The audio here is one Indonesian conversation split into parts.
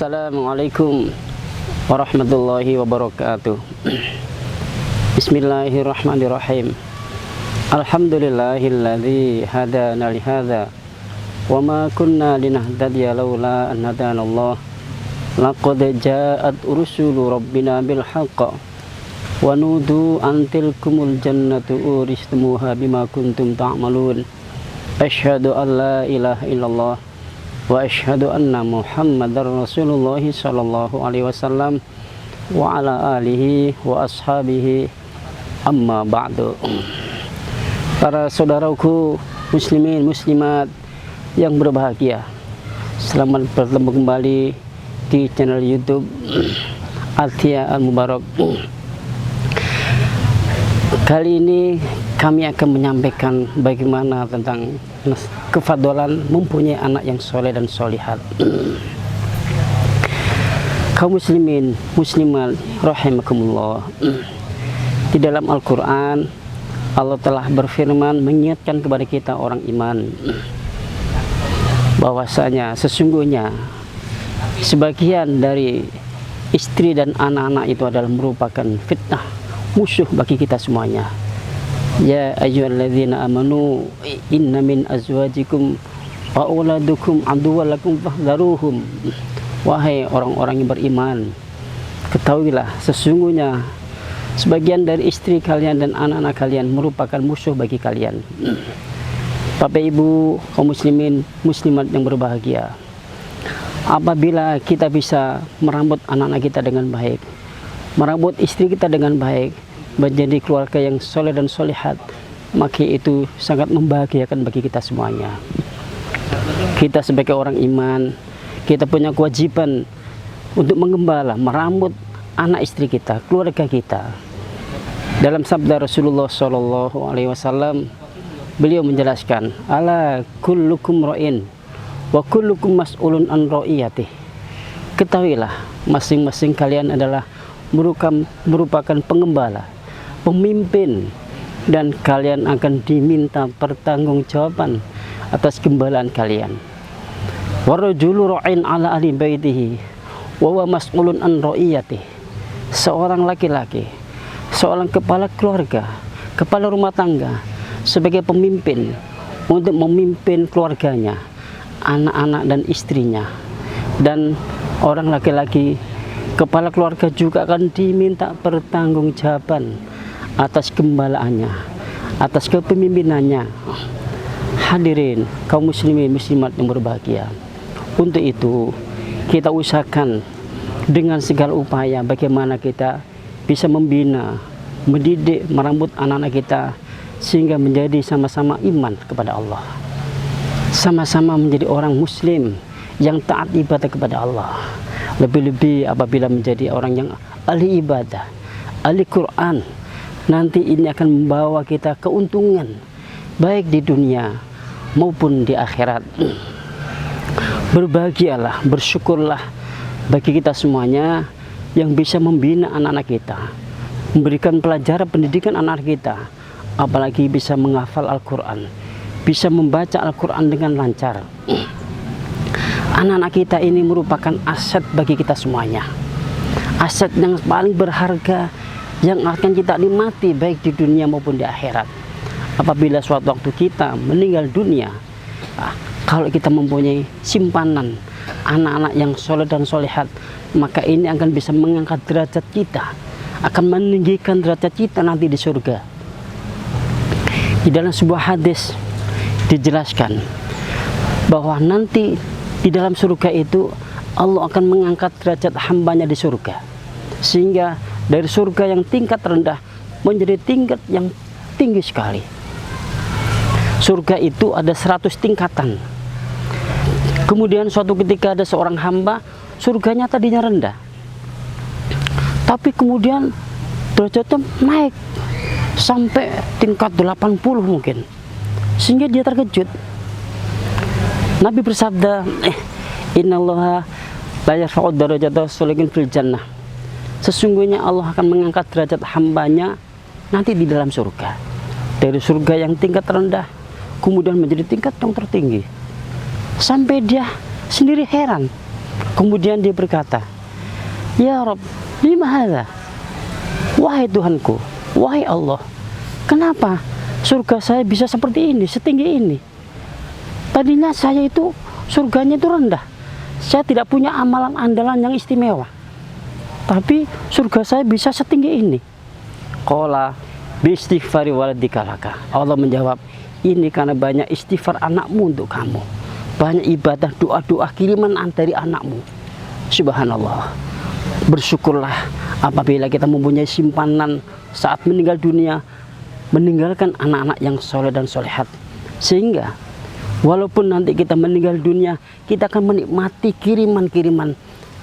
Assalamualaikum warahmatullahi wabarakatuh. Bismillahirrahmanirrahim. Alhamdulillahilladzi hadana lihadza wa ma kunna linahtadiya laula an hadanallah. Laqad ja'at rusulu rabbina bil haqq wa nudu an tilkumul jannatu uristumuha bima kuntum ta'malun. Asyhadu an la ilaha illallah wa asyhadu anna Muhammadar Rasulullah sallallahu alaihi wasallam wa ala alihi wa ashabihi, amma ba'du. Para saudaraku muslimin muslimat yang berbahagia, selamat bertemu kembali di channel YouTube Athia Al Mubarak. Kali ini kami akan menyampaikan bagaimana tentang kefadolan mempunyai anak yang soleh dan solihat. Kaum muslimin muslimat rahimakumullah, di dalam Al-Quran Allah telah berfirman mengingatkan kepada kita orang iman bahwasanya sesungguhnya sebagian dari istri dan anak-anak itu adalah merupakan fitnah, musuh bagi kita semuanya. Ya ayyuhalladzina amanu inna min azwajikum wa auladukum aduwwan lakum fahdharuhum. Wahai orang-orang yang beriman, ketahuilah sesungguhnya sebagian dari istri kalian dan anak-anak kalian merupakan musuh bagi kalian. Bapak Ibu kaum muslimin muslimat yang berbahagia, apabila kita bisa merambut anak-anak kita dengan baik, merambut istri kita dengan baik, menjadi keluarga yang soleh dan solihat, maka itu sangat membahagiakan bagi kita semuanya. Kita sebagai orang iman, kita punya kewajiban untuk menggembala, merambut anak istri kita, keluarga kita. Dalam sabda Rasulullah Shallallahu Alaihi Wasallam, beliau menjelaskan, ala kullukum ra'in wa kullukum mas'ulun an ra'iyatih. Ketahuilah masing-masing kalian adalah merupakan pengembala, pemimpin, dan kalian akan diminta pertanggungjawaban atas gembalaan kalian. Warajulu ra'in ala ahli baitihi wa huwa mas'ulun an ra'iyatih. Seorang laki-laki, seorang kepala keluarga, kepala rumah tangga, sebagai pemimpin untuk memimpin keluarganya, anak-anak dan istrinya. Dan orang laki-laki kepala keluarga juga akan diminta pertanggungjawaban atas gembalaannya, atas kepemimpinannya. Hadirin kaum muslimin muslimat yang berbahagia, untuk itu kita usahakan dengan segala upaya bagaimana kita bisa membina, mendidik, merambut anak-anak kita sehingga menjadi sama-sama iman kepada Allah, sama-sama menjadi orang muslim yang taat ibadah kepada Allah. Lebih-lebih apabila menjadi orang yang ahli ibadah, ahli Quran, nanti ini akan membawa kita keuntungan baik di dunia maupun di akhirat. Berbahagialah, bersyukurlah bagi kita semuanya yang bisa membina anak-anak kita, memberikan pelajaran pendidikan anak kita, apalagi bisa menghafal Al-Quran, bisa membaca Al-Quran dengan lancar. Anak-anak kita ini merupakan aset bagi kita semuanya, aset yang paling berharga yang akan kita nikmati baik di dunia maupun di akhirat. Apabila suatu waktu kita meninggal dunia, kalau kita mempunyai simpanan anak-anak yang soleh dan solehat, maka ini akan bisa mengangkat derajat kita, akan meninggikan derajat kita nanti di surga. Di dalam sebuah hadis dijelaskan bahwa nanti di dalam surga itu Allah akan mengangkat derajat hambanya di surga, sehingga dari surga yang tingkat rendah menjadi tingkat yang tinggi sekali. Surga itu ada 100 tingkatan. Kemudian suatu ketika ada seorang hamba, surganya tadinya rendah, tapi kemudian derajatnya naik sampai tingkat 80 mungkin, sehingga dia terkejut. Nabi bersabda, innallaha la yarfa'u darajata sholihin fil jannah. Sesungguhnya Allah akan mengangkat derajat hambanya nanti di dalam surga, dari surga yang tingkat rendah kemudian menjadi tingkat yang tertinggi, sampai dia sendiri heran Kemudian dia berkata, "Ya Rabb, lima hadza?" Wahai Tuhanku, wahai Allah, kenapa surga saya bisa seperti ini, setinggi ini? Tadinya saya itu surganya itu rendah. Saya tidak punya amalan andalan yang istimewa. Tapi surga saya bisa setinggi ini. Qala bi istighfari waladika laka. Allah menjawab, ini karena banyak istighfar anakmu untuk kamu. Banyak ibadah, doa-doa kiriman dari anakmu. Subhanallah. Bersyukurlah apabila kita mempunyai simpanan saat meninggal dunia, meninggalkan anak-anak yang soleh dan solehat. Sehingga walaupun nanti kita meninggal dunia, kita akan menikmati kiriman-kiriman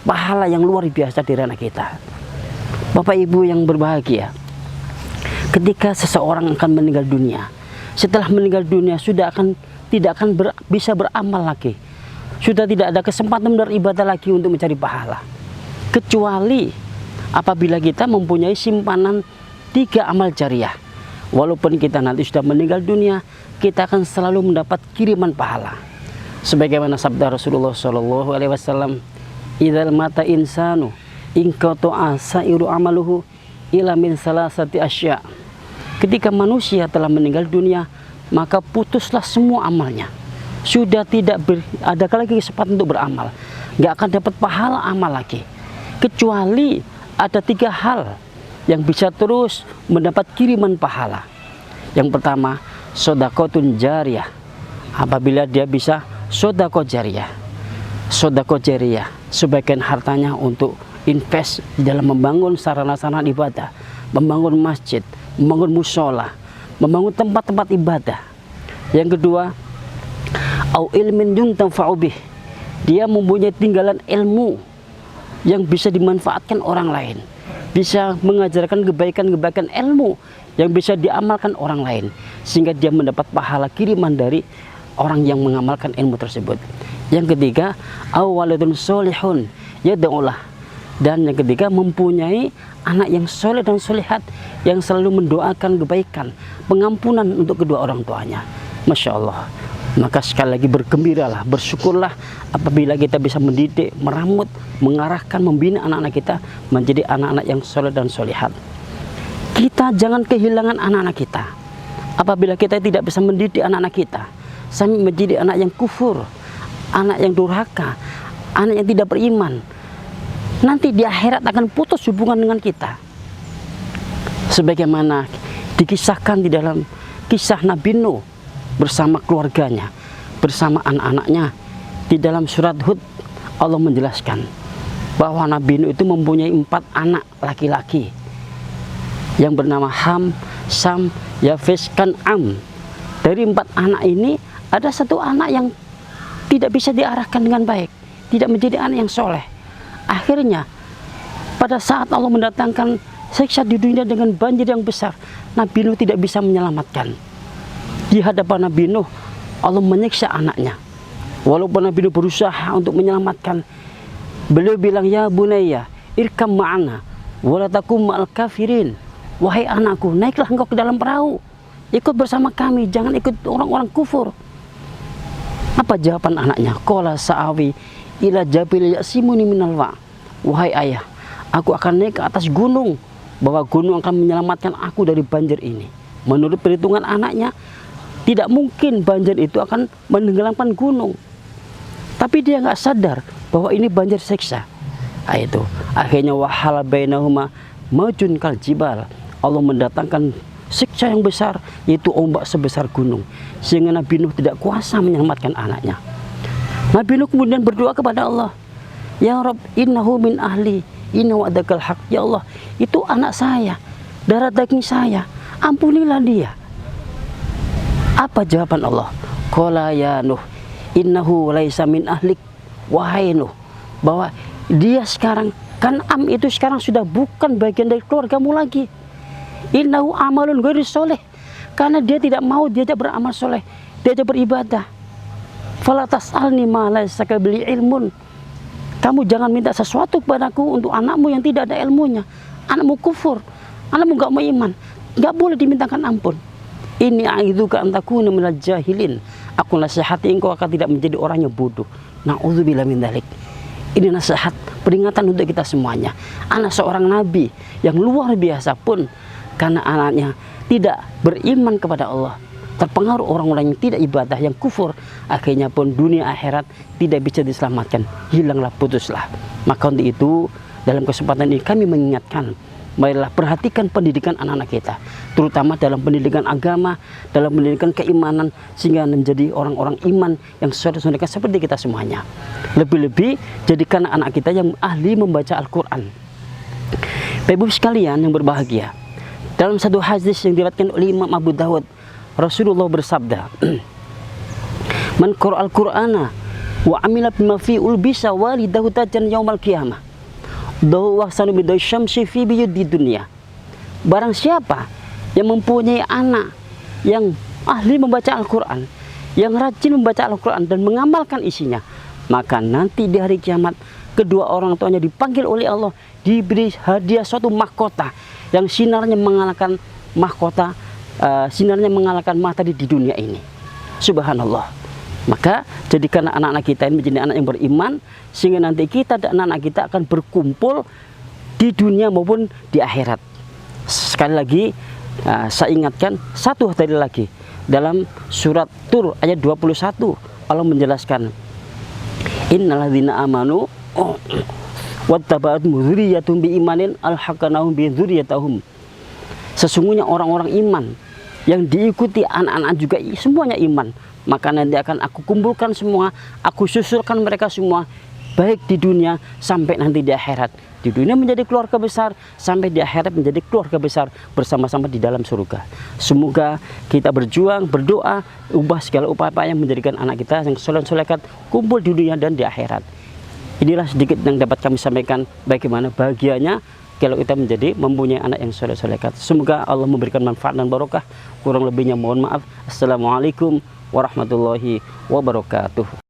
pahala yang luar biasa dari anak kita. Bapak Ibu yang berbahagia, ketika seseorang akan meninggal dunia, setelah meninggal dunia tidak akan bisa beramal lagi. Sudah tidak ada kesempatan beribadah lagi untuk mencari pahala. Kecuali apabila kita mempunyai simpanan 3 amal jariah. Walaupun kita nanti sudah meninggal dunia, kita akan selalu mendapat kiriman pahala. Sebagaimana sabda Rasulullah SAW, "Idzal mata insanu inqata'a sa'iru amaluhu ila min salasati asya." Ketika manusia telah meninggal dunia, maka putuslah semua amalnya. Sudah tidak ada lagi kesempatan untuk beramal. Nggak akan dapat pahala amal lagi. Kecuali ada 3 hal yang bisa terus mendapat kiriman pahala. Yang pertama, sodakotun jariyah. Apabila dia bisa sodako jariyah. Sodako jariyah, sebagian hartanya untuk invest di dalam membangun sarana-sarana ibadah, membangun masjid, membangun musola, membangun tempat-tempat ibadah. Yang kedua, au ilmin yuntafa'u bih. Dia mempunyai tinggalan ilmu yang bisa dimanfaatkan orang lain, bisa mengajarkan kebaikan-kebaikan ilmu yang bisa diamalkan orang lain, sehingga dia mendapat pahala kiriman dari orang yang mengamalkan ilmu tersebut. Yang ketiga, awaladun solihun yad'ulah. Dan yang ketiga, mempunyai anak yang soleh dan solehat yang selalu mendoakan kebaikan, pengampunan untuk kedua orang tuanya. Masya Allah. Maka sekali lagi bergembiralah, bersyukurlah apabila kita bisa mendidik, meramut, mengarahkan, membina anak-anak kita menjadi anak-anak yang soleh dan solehat. Kita jangan kehilangan anak-anak kita. Apabila kita tidak bisa mendidik anak-anak kita sampai menjadi anak yang kufur, anak yang durhaka, anak yang tidak beriman, nanti di akhirat akan putus hubungan dengan kita. Sebagaimana dikisahkan di dalam kisah Nabi Nuh bersama keluarganya, bersama anak-anaknya. Di dalam surat Hud, Allah menjelaskan bahwa Nabi Nuh itu mempunyai 4 anak laki-laki yang bernama Ham, Sam, Yafes, Kan'am. Dari 4 anak ini ada 1 anak yang tidak bisa diarahkan dengan baik, tidak menjadi anak yang soleh. Akhirnya pada saat Allah mendatangkan siksa di dunia dengan banjir yang besar, Nabi Nuh tidak bisa menyelamatkan. Di hadapan Nabi Nuh, Allah menyiksa anaknya. Walaupun Nabi Nuh berusaha untuk menyelamatkan, beliau bilang, "Ya bunayya, irkam ma'ana, walatakum ma'al kafirin." Wahai anakku, naiklah engkau ke dalam perahu, ikut bersama kami, jangan ikut orang-orang kufur. Apa jawaban anaknya? Qala sa'awi ila jabil ya'simuni minal ma'. Wahai ayah, aku akan naik ke atas gunung, bahwa gunung akan menyelamatkan aku dari banjir ini. Menurut perhitungan anaknya, tidak mungkin banjir itu akan menenggelamkan gunung. Tapi dia nggak sadar bahwa ini banjir siksa. Itu akhirnya wahala bainahuma majun kal jibal. Allah mendatangkan siksa yang besar, yaitu ombak sebesar gunung, sehingga Nabi Nuh tidak kuasa menyelamatkan anaknya. Nabi Nuh kemudian berdoa kepada Allah, "Ya Rabb, innahu min ahli, innahu adakal haq." Ya Allah, itu anak saya, darah daging saya, ampunilah dia. Apa jawaban Allah? Qala ya Nuh, innahu laisa min ahlik. Wahai Nuh, bahwa dia sekarang, Kan'am itu sekarang sudah bukan bagian dari keluargamu lagi. Innahu amalun ghairu soleh, karena dia tidak mau diajak beramal soleh, diajak beribadah. Fala tas'alni ma laisa bili ilmun. Kamu jangan minta sesuatu kepadaku untuk anakmu yang tidak ada ilmunya. Anakmu kufur, anakmu gak mau iman, gak boleh dimintakan ampun. Ini a'idzuka an takuna minal jahilin. Aku nasihati engkau akan tidak menjadi orang yang bodoh. Na'udzubillah min dzalik. Ini nasihat, peringatan untuk kita semuanya. Anak seorang nabi yang luar biasa pun karena anaknya tidak beriman kepada Allah, terpengaruh orang-orang yang tidak ibadah, yang kufur, akhirnya pun dunia akhirat tidak bisa diselamatkan, hilanglah, putuslah. Maka untuk itu dalam kesempatan ini kami mengingatkan, marilah perhatikan pendidikan anak-anak kita, terutama dalam pendidikan agama, dalam pendidikan keimanan, sehingga menjadi orang-orang iman yang saudara-saudara seperti kita semuanya. Lebih-lebih jadikan anak kita yang ahli membaca Al-Quran. Bapak Ibu sekalian yang berbahagia, dalam satu hadis yang diriwayatkan oleh Imam Abu Dawud, Rasulullah bersabda, "Man qara'al Qur'ana wa amila bima fi ulbisa walidahu tajan yaumal qiyamah. Dahu wahsanu bidai syamsi fi biyudi dunia." Barang siapa yang mempunyai anak yang ahli membaca Al-Quran, yang rajin membaca Al-Quran dan mengamalkan isinya, maka nanti di hari kiamat kedua orang tuanya dipanggil oleh Allah, diberi hadiah suatu mahkota yang sinarnya mengalahkan mahkota, sinarnya mengalahkan matahari di dunia ini. Subhanallah. Maka jadikan anak-anak kita ini menjadi anak yang beriman, sehingga nanti kita dan anak-anak kita akan berkumpul di dunia maupun di akhirat. Sekali lagi saya ingatkan satu tadi lagi, dalam surat Tur ayat 21 Allah menjelaskan, innalladzina amanu wattaba'athum dzurriyyatuhum biimanin alhaqnahum bi dzurriyyatihim. Sesungguhnya orang-orang iman yang diikuti anak-anak juga semuanya iman, maka nanti akan aku kumpulkan semua, aku susulkan mereka semua, baik di dunia sampai nanti di akhirat. Di dunia menjadi keluarga besar, sampai di akhirat menjadi keluarga besar bersama-sama di dalam surga. Semoga kita berjuang, berdoa, ubah segala upaya yang menjadikan anak kita yang soleh-solekat kumpul di dunia dan di akhirat. Inilah sedikit yang dapat kami sampaikan, bagaimana bahagianya kalau kita mempunyai anak yang soleh-solekat. Semoga Allah memberikan manfaat dan barokah. Kurang lebihnya mohon maaf. Assalamualaikum warahmatullahi wabarakatuh.